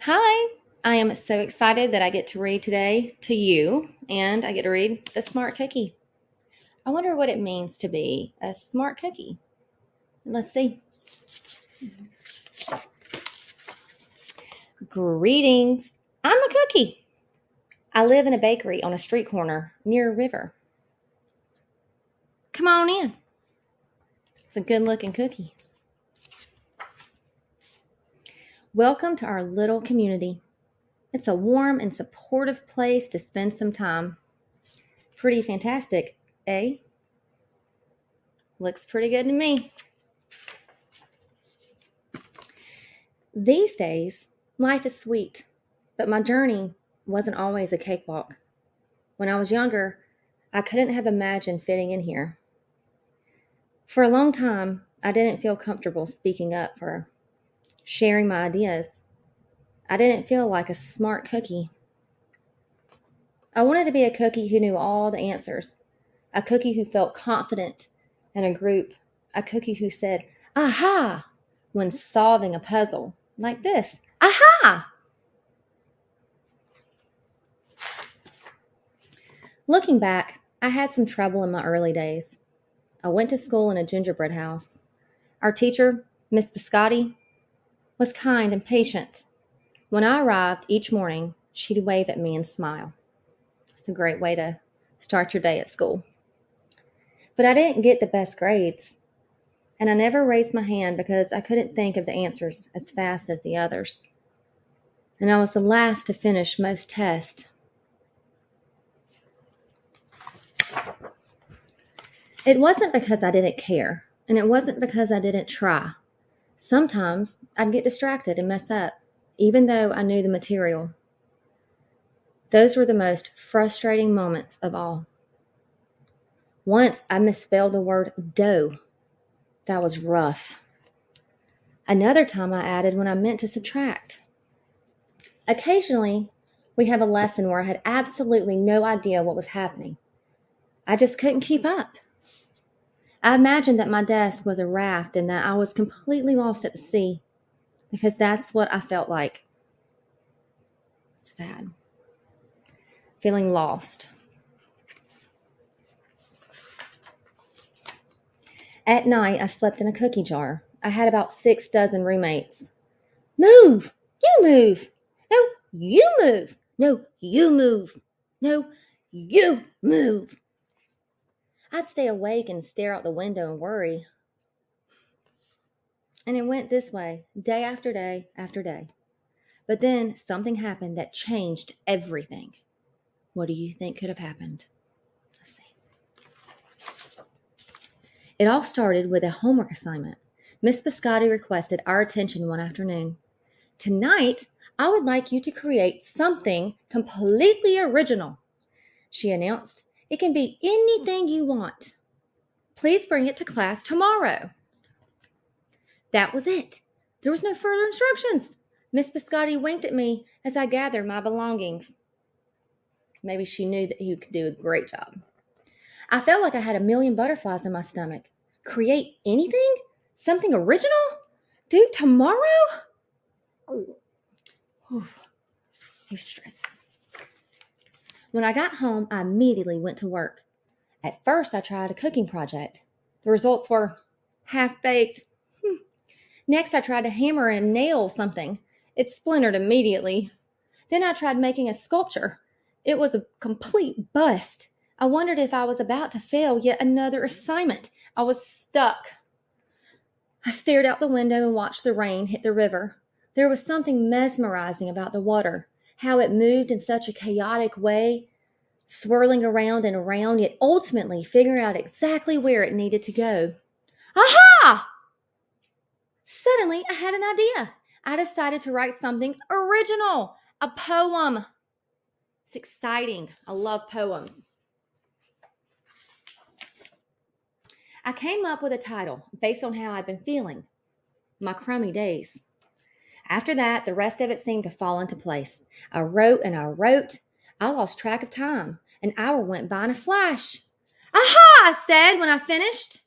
Hi, I am so excited that I get to read today to you, and I get to read The Smart Cookie. I wonder what it means to be a smart cookie. Let's see. Greetings. I'm a cookie. I live in a bakery on a street corner near a river. Come on in. It's a good looking cookie. Welcome to our little community. It's a warm and supportive place to spend some time. Pretty fantastic, eh? Looks pretty good to me. These days, life is sweet, but my journey wasn't always a cakewalk. When I was younger, I couldn't have imagined fitting in here. For a long time, I didn't feel comfortable speaking up or sharing my ideas. I didn't feel like a smart cookie. I wanted to be a cookie who knew all the answers, a cookie who felt confident in a group, a cookie who said, aha, when solving a puzzle like this. Aha! Looking back, I had some trouble in my early days. I went to school in a gingerbread house. Our teacher, Miss Biscotti, was kind and patient. When I arrived each morning, she'd wave at me and smile. It's a great way to start your day at school. But I didn't get the best grades, and I never raised my hand because I couldn't think of the answers as fast as the others. And I was the last to finish most tests. It wasn't because I didn't care, and it wasn't because I didn't try. Sometimes I'd get distracted and mess up, even though I knew the material. Those were the most frustrating moments of all. Once I misspelled the word dough. That was rough. Another time I added when I meant to subtract. Occasionally, we have a lesson where I had absolutely no idea what was happening. I just couldn't keep up. I imagined that my desk was a raft and that I was completely lost at the sea, because that's what I felt like. Sad. Feeling lost. At night, I slept in a cookie jar. I had about 6 dozen roommates. Move! You move! No, you move! No, you move! No, you move! I'd stay awake and stare out the window and worry. And it went this way, day after day after day. But then something happened that changed everything. What do you think could have happened? Let's see. It all started with a homework assignment. Miss Biscotti requested our attention one afternoon. Tonight, I would like you to create something completely original, she announced. It can be anything you want. Please bring it to class tomorrow. That was it. There was no further instructions. Miss Biscotti winked at me as I gathered my belongings. Maybe she knew that he could do a great job. I felt like I had a million butterflies in my stomach. Create anything? Something original? Do tomorrow? Oh, it was stressing. When I got home, I immediately went to work. At first, I tried a cooking project. The results were half-baked. Next, I tried to hammer and nail something. It splintered immediately. Then I tried making a sculpture. It was a complete bust. I wondered if I was about to fail yet another assignment. I was stuck. I stared out the window and watched the rain hit the river. There was something mesmerizing about the water, how it moved in such a chaotic way, swirling around and around, yet ultimately figuring out exactly where it needed to go. Aha! Suddenly, I had an idea. I decided to write something original, a poem. It's exciting. I love poems. I came up with a title based on how I'd been feeling, my crummy days. After that, the rest of it seemed to fall into place. I wrote and I wrote. I lost track of time. An hour went by in a flash. Aha! I said when I finished.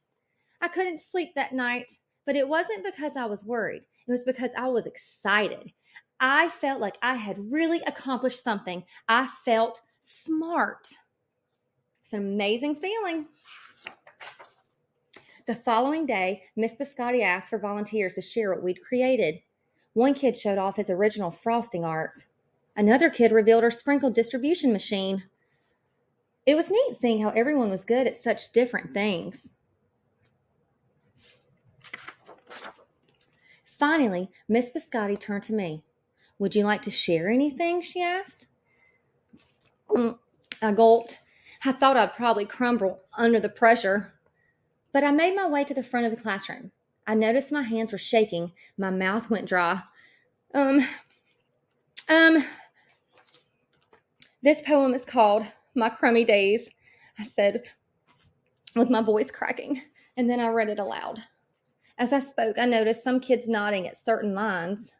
I couldn't sleep that night, but it wasn't because I was worried. It was because I was excited. I felt like I had really accomplished something. I felt smart. It's an amazing feeling. The following day, Miss Biscotti asked for volunteers to share what we'd created. One kid showed off his original frosting art. Another kid revealed her sprinkle distribution machine. It was neat seeing how everyone was good at such different things. Finally, Miss Biscotti turned to me. "Would you like to share anything?" she asked. I gulped. I thought I'd probably crumble under the pressure. But I made my way to the front of the classroom. I noticed my hands were shaking. My mouth went dry. This poem is called My Crummy Days, I said with my voice cracking, and then I read it aloud. As I spoke, I noticed some kids nodding at certain lines.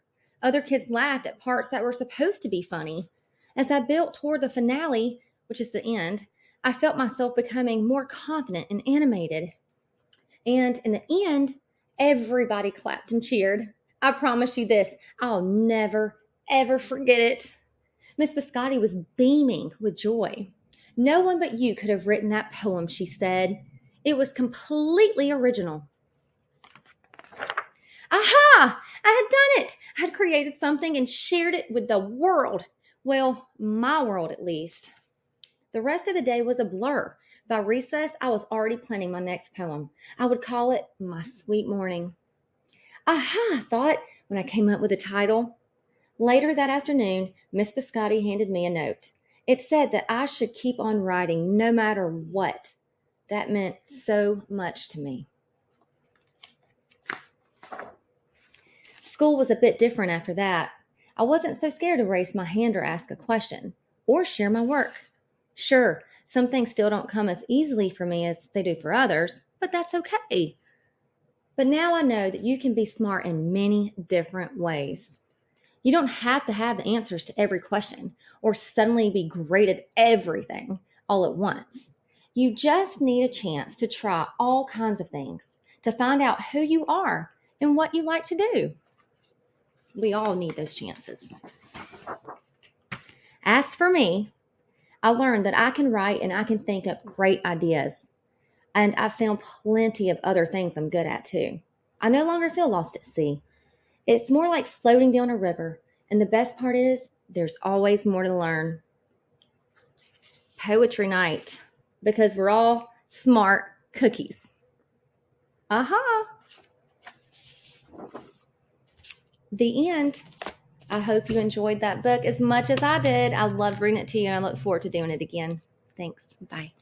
Other kids laughed at parts that were supposed to be funny. As I built toward the finale, which is the end, I felt myself becoming more confident and animated. And in the end, everybody clapped and cheered. I promise you this, I'll never, ever forget it. Miss Biscotti was beaming with joy. "No one but you could have written that poem," she said. "It was completely original." Aha! I had done it! I had created something and shared it with the world. Well, my world at least. The rest of the day was a blur. By recess, I was already planning my next poem. I would call it My Sweet Morning. Aha, I thought when I came up with a title. Later that afternoon, Miss Biscotti handed me a note. It said that I should keep on writing no matter what. That meant so much to me. School was a bit different after that. I wasn't so scared to raise my hand or ask a question, or share my work. Sure, some things still don't come as easily for me as they do for others, but that's okay. But now I know that you can be smart in many different ways. You don't have to have the answers to every question or suddenly be great at everything all at once. You just need a chance to try all kinds of things, to find out who you are and what you like to do. We all need those chances. As for me, I learned that I can write and I can think up great ideas. And I've found plenty of other things I'm good at too. I no longer feel lost at sea. It's more like floating down a river. And the best part is, there's always more to learn. Poetry night, because we're all smart cookies. Aha! The end. I hope you enjoyed that book as much as I did. I loved reading it to you, and I look forward to doing it again. Thanks. Bye.